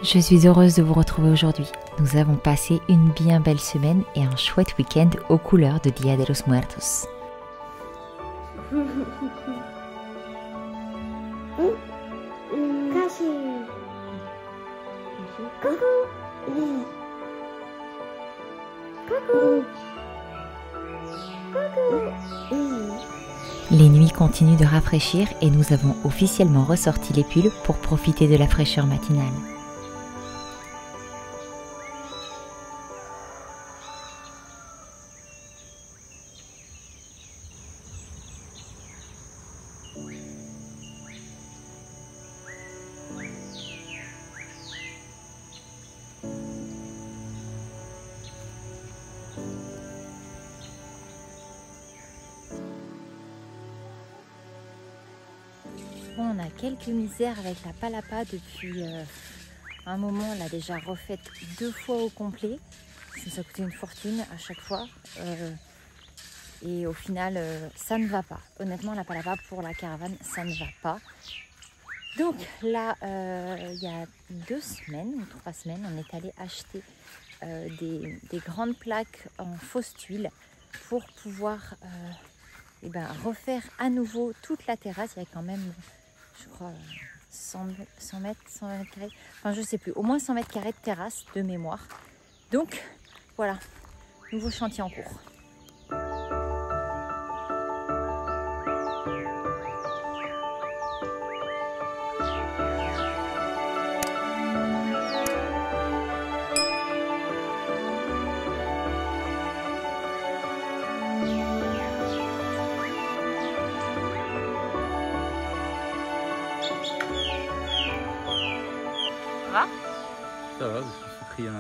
Je suis heureuse de vous retrouver aujourd'hui. Nous avons passé une bien belle semaine et un chouette week-end aux couleurs de Dia de los Muertos. Les nuits continuent de rafraîchir et nous avons officiellement ressorti les pulls pour profiter de la fraîcheur matinale. Bon, on a quelques misères avec la palapa depuis un moment. On l'a déjà refaite 2 fois au complet. Ça nous a coûté une fortune à chaque fois. Et au final, ça ne va pas. Honnêtement, la palapa pour la caravane, ça ne va pas. Donc là, il y a 2 semaines ou 3 semaines, on est allé acheter des grandes plaques en fausse tuile pour pouvoir refaire à nouveau toute la terrasse. Il y a quand même, je crois, 100 mètres carrés, enfin je sais plus, au moins 100 mètres carrés de terrasse de mémoire. Donc voilà, nouveau chantier en cours. Ça va, parce que j'ai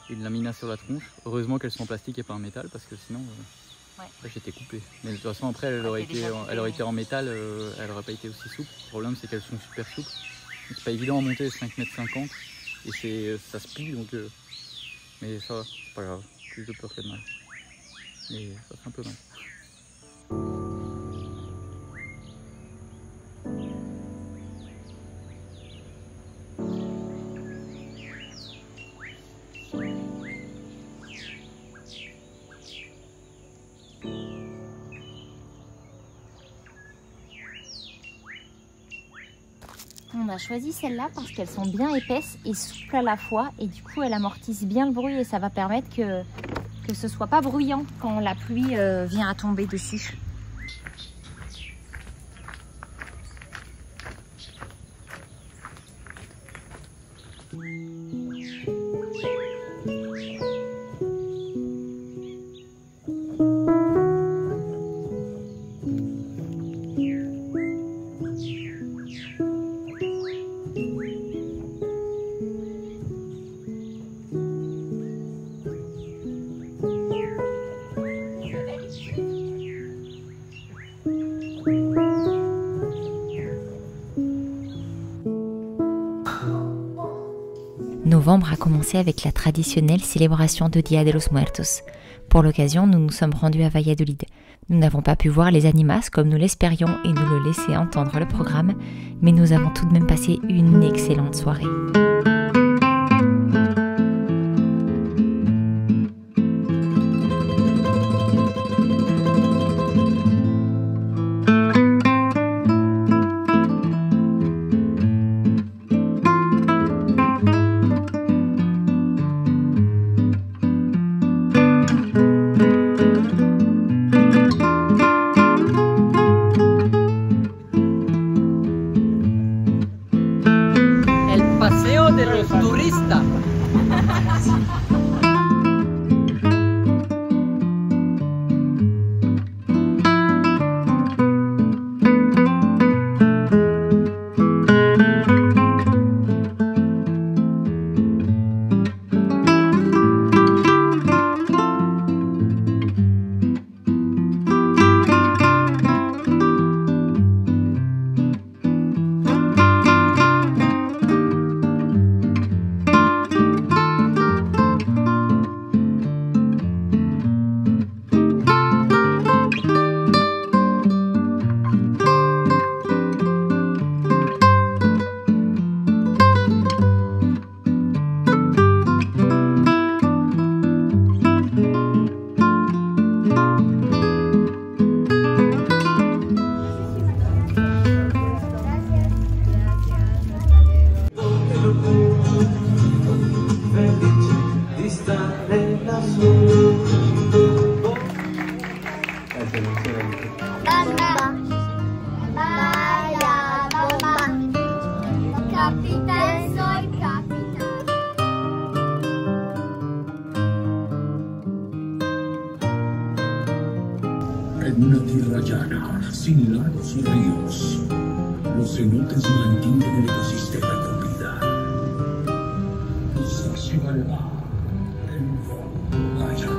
pris une lamina sur la tronche. Heureusement qu'elles sont en plastique et pas en métal, parce que sinon après j'étais coupé. Mais de toute façon après elle aurait été en métal, elle n'aurait pas été aussi souple. Le problème c'est qu'elles sont super souples. C'est pas évident à monter, 5,50 m et ça se plie donc mais ça va, c'est pas grave, plus de peur que de mal. Mais ça fait un peu mal. On a choisi celle-là parce qu'elles sont bien épaisses et souples à la fois et du coup elles amortissent bien le bruit et ça va permettre que ce soit pas bruyant quand la pluie vient à tomber dessus. Novembre a commencé avec la traditionnelle célébration de Dia de los Muertos. Pour l'occasion, nous nous sommes rendus à Valladolid. Nous n'avons pas pu voir les animas comme nous l'espérions et nous le laisser entendre le programme, mais nous avons tout de même passé une excellente soirée. los ríos. Los cenotes mantienen el ecosistema con vida. Estación al mar, en fondo allá.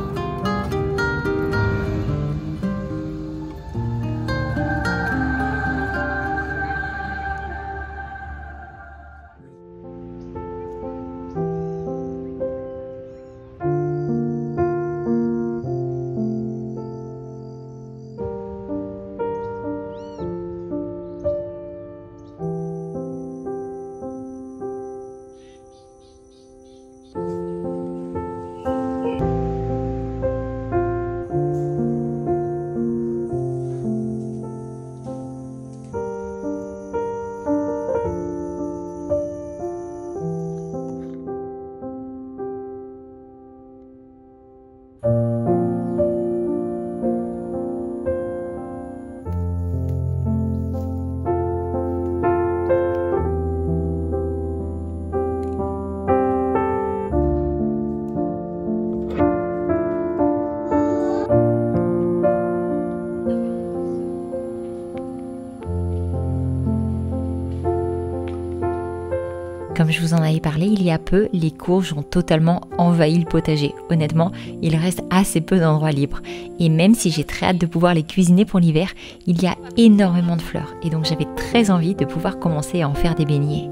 Comme je vous en avais parlé il y a peu, les courges ont totalement envahi le potager. Honnêtement, il reste assez peu d'endroits libres. Et même si j'ai très hâte de pouvoir les cuisiner pour l'hiver, il y a énormément de fleurs. Et donc j'avais très envie de pouvoir commencer à en faire des beignets.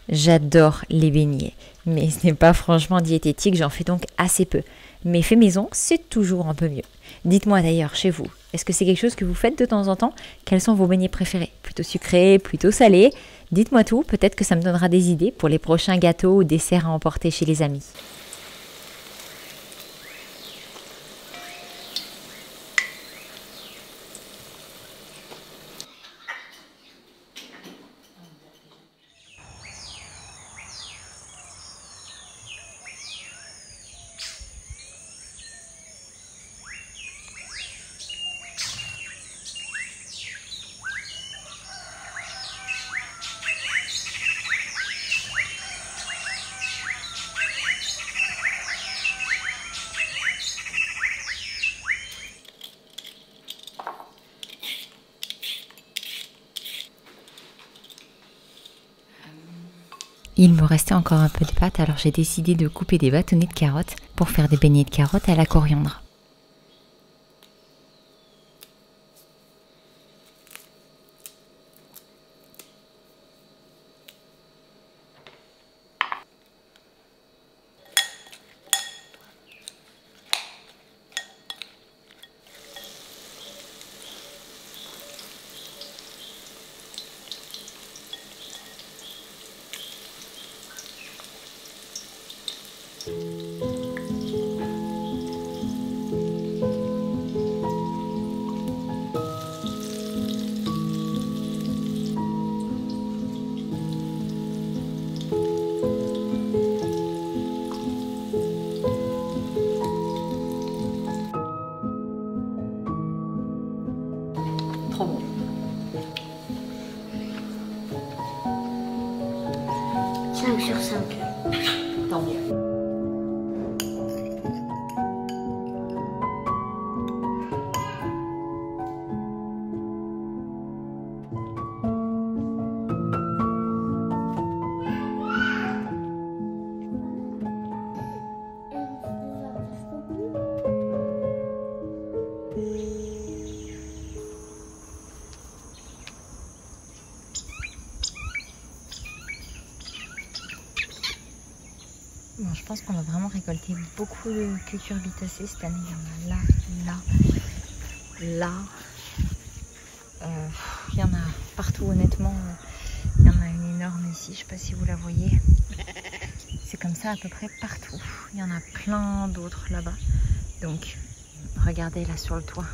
J'adore les beignets, mais ce n'est pas franchement diététique, j'en fais donc assez peu. Mais fait maison, c'est toujours un peu mieux. Dites-moi d'ailleurs, chez vous, est-ce que c'est quelque chose que vous faites de temps en temps? Quels sont vos beignets préférés? Plutôt sucrés, plutôt salés? Dites-moi tout, peut-être que ça me donnera des idées pour les prochains gâteaux ou desserts à emporter chez les amis. Il me restait encore un peu de pâte, alors j'ai décidé de couper des bâtonnets de carottes pour faire des beignets de carottes à la coriandre. Trop bon. 5 sur 5. Tant mieux. Bon, je pense qu'on va vraiment récolter beaucoup de cucurbitacées cette année. Il y en a là. Il y en a partout, honnêtement. Il y en a une énorme ici, je sais pas si vous la voyez. C'est comme ça à peu près partout. Il y en a plein d'autres là-bas. Donc, regardez là sur le toit.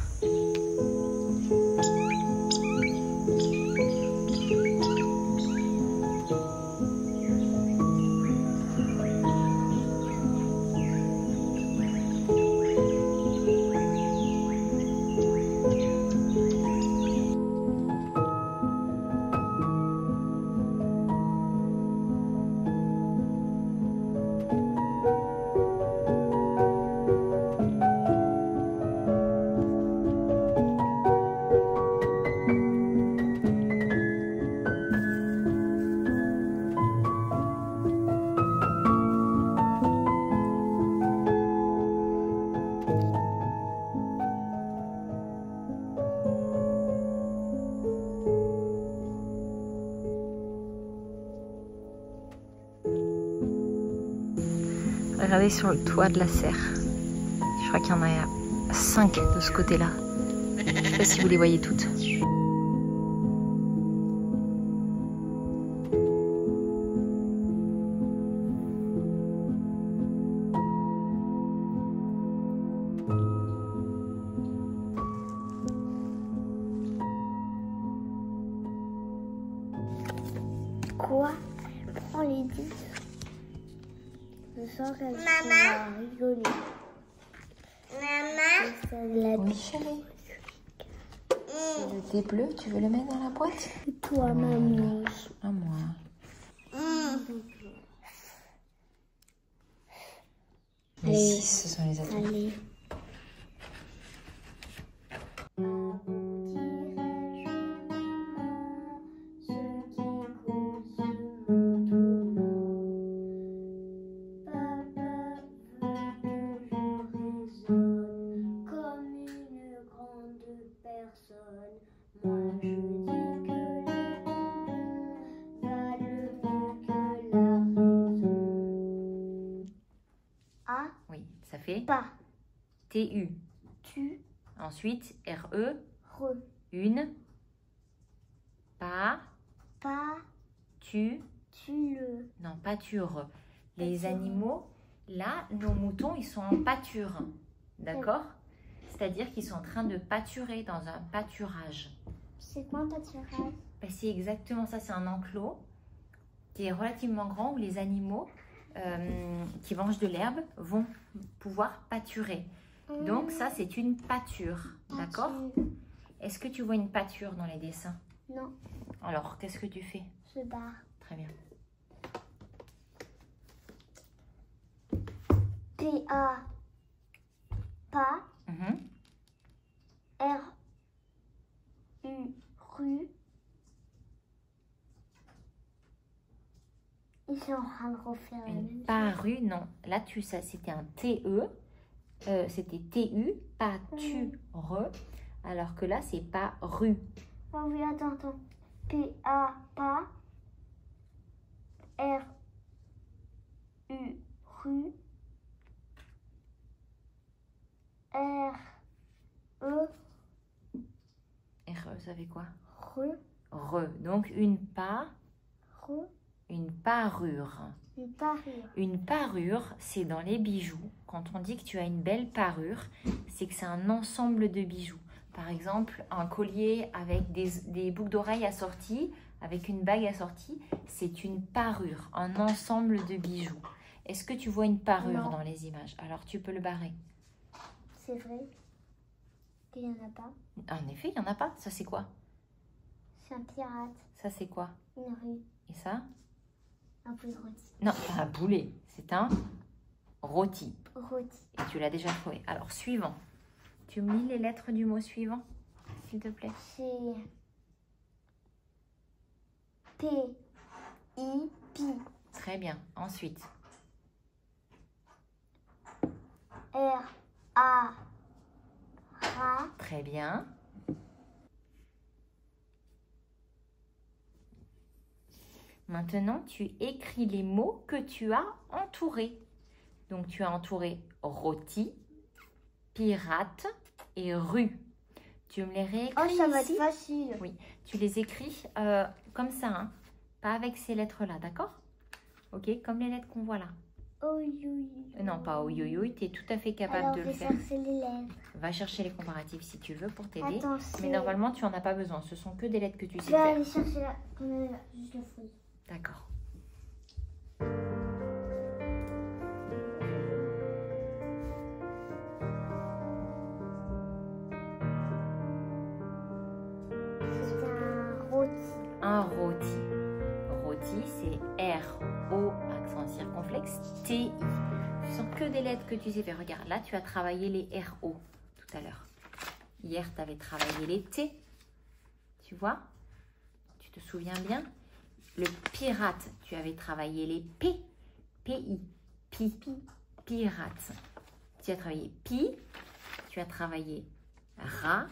Regardez sur le toit de la serre. Je crois qu'il y en a 5 de ce côté-là. Je ne sais pas si vous les voyez toutes. Quoi? Prends les 10. Je sens qu'elle va rigoler. Maman? Oui, chérie. Le thé bleu, tu veux le mettre dans la boîte? Toi, maman. À moi. Les 6, ce sont les atouts. Allez. fait Pas. T-U. Tu. Ensuite, R-E. Re. Une. Pas. Pas. Tu. Tu le. Non, pâture. Les Pâture. animaux, là, nos moutons, ils sont en pâture. D'accord? C'est-à-dire qu'ils sont en train de pâturer dans un pâturage. C'est quoi un pâturage? Ben, c'est exactement ça, c'est un enclos qui est relativement grand où les animaux qui mangent de l'herbe vont pouvoir pâturer. Donc ça, c'est une pâture. D'accord? Est-ce que tu vois une pâture dans les dessins? Non. Alors, qu'est-ce que tu fais? Je barre. Très bien. P-A. Pas. Mhm. R-U. Rue. Ils sont en train de refaire la même Une chose. parue, non. Là, ça, c'était un T-E. C'était T-U, pas tu, re. Alors que là, c'est pas rue. Oh oui, attends. P-A. Pas. R-U. Rue. R-E. R-E, ça fait quoi? Re. Re. Donc, une parure. Une parure. Une parure, c'est dans les bijoux. Quand on dit que tu as une belle parure, c'est que c'est un ensemble de bijoux. Par exemple, un collier avec des boucles d'oreilles assorties, avec une bague assortie, c'est une parure, un ensemble de bijoux. Est-ce que tu vois une parure Non. dans les images? Alors, tu peux le barrer. C'est vrai qu'il n'y en a pas. En effet, il n'y en a pas. Ça, c'est quoi? C'est un pirate. Ça, c'est quoi? Une rue. Et ça? Un peu de rôti. Non, pas un boulet. C'est un rôti. Rôti. Et tu l'as déjà trouvé. Alors, suivant. Tu me lis les lettres du mot suivant, s'il te plaît. C'est P-I-Pi. Très bien. Ensuite, R-A. Ra. très bien. Maintenant, tu écris les mots que tu as entourés. Donc, tu as entouré rôti, pirate et rue. Tu me les réécris Oh, ça va ici. être facile. Oui, tu les écris comme ça, hein, pas avec ces lettres-là, d'accord? Ok, comme les lettres qu'on voit là. Oh, oui. Non, pas oui, oui, oui, tu es tout à fait capable Alors, de je le vais faire. chercher les lèvres. Va chercher les comparatifs si tu veux pour t'aider. Attends, Mais c'est... normalement, tu n'en as pas besoin. Ce sont que des lettres que tu Je sais vais faire. aller chercher la... Juste la fouille. D'accord. C'est un rôti. Un rôti. Rôti, c'est R-O, accent circonflexe, T-I. Ce sont que des lettres que tu sais faire. Regarde, là, tu as travaillé les R-O tout à l'heure. Hier, tu avais travaillé les T. Tu vois? Tu te souviens bien? Le pirate, tu avais travaillé les P. P-I. Pi. Pirate. Tu as travaillé pi. Tu as travaillé ra.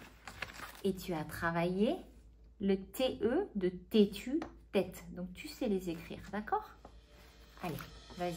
Et tu as travaillé le TE de têtu, tête. Donc, tu sais les écrire, d'accord? Allez, vas-y.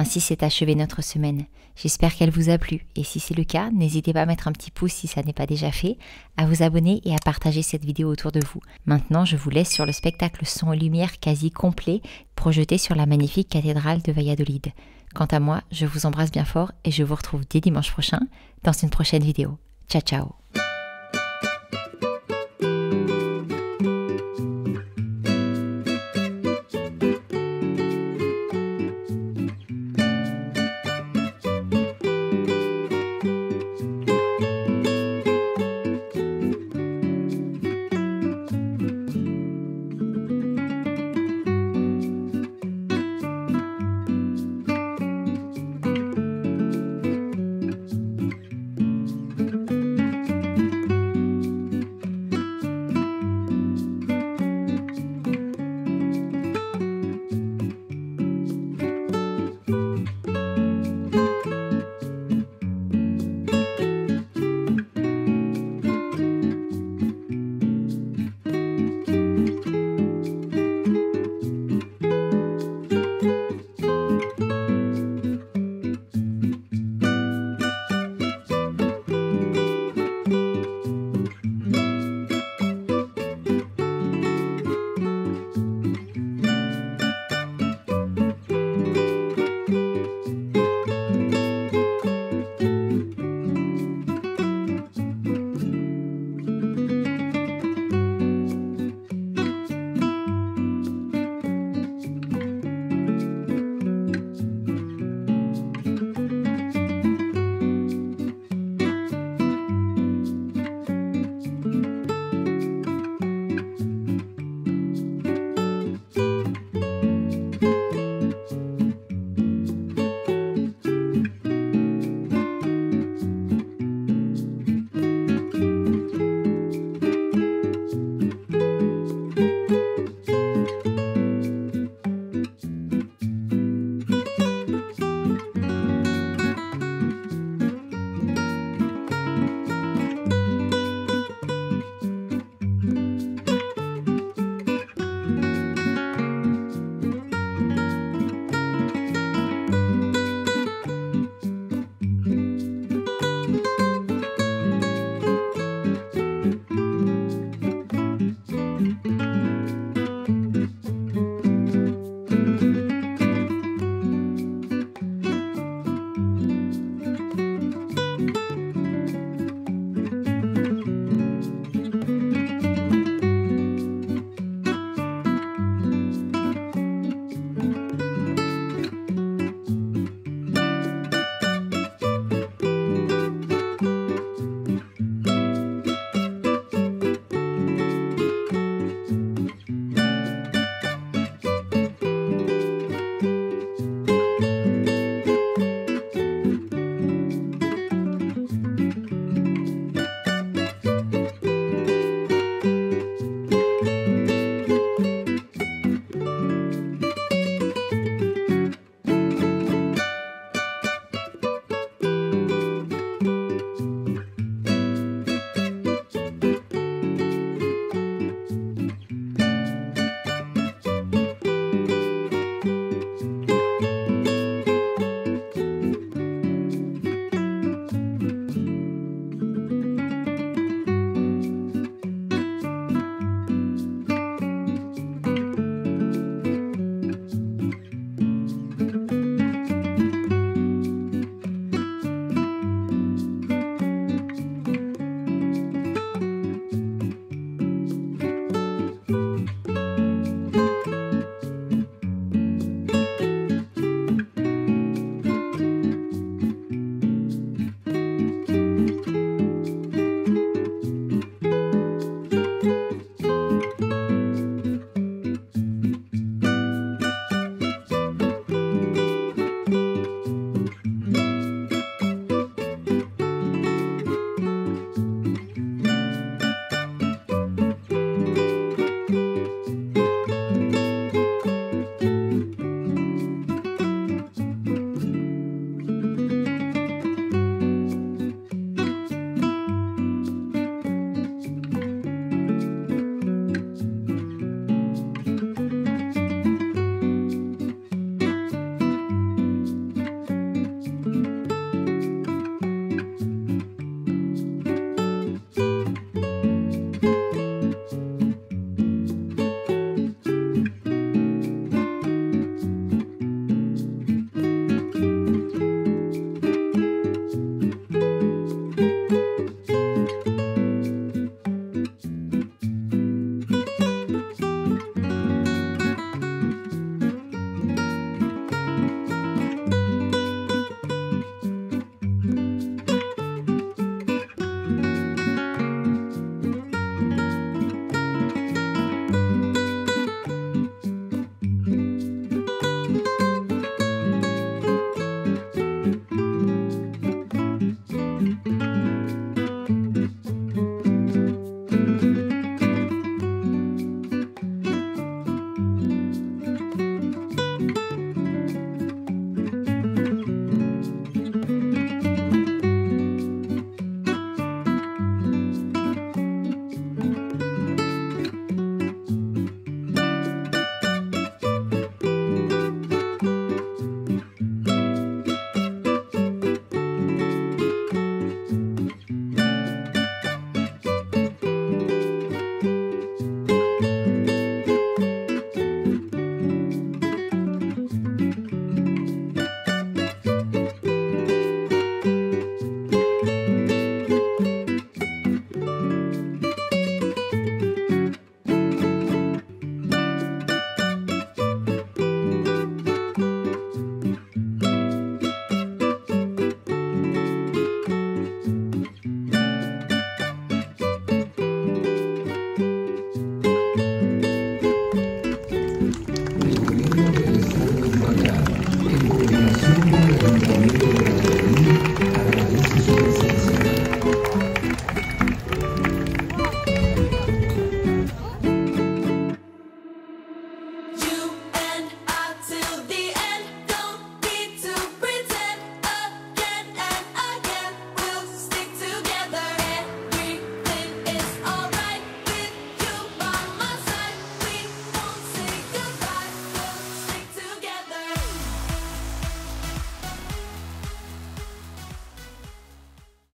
Ainsi s'est achevée notre semaine. J'espère qu'elle vous a plu et si c'est le cas, n'hésitez pas à mettre un petit pouce si ça n'est pas déjà fait, à vous abonner et à partager cette vidéo autour de vous. Maintenant, je vous laisse sur le spectacle son et lumière quasi complet projeté sur la magnifique cathédrale de Valladolid. Quant à moi, je vous embrasse bien fort et je vous retrouve dès dimanche prochain dans une prochaine vidéo. Ciao ciao.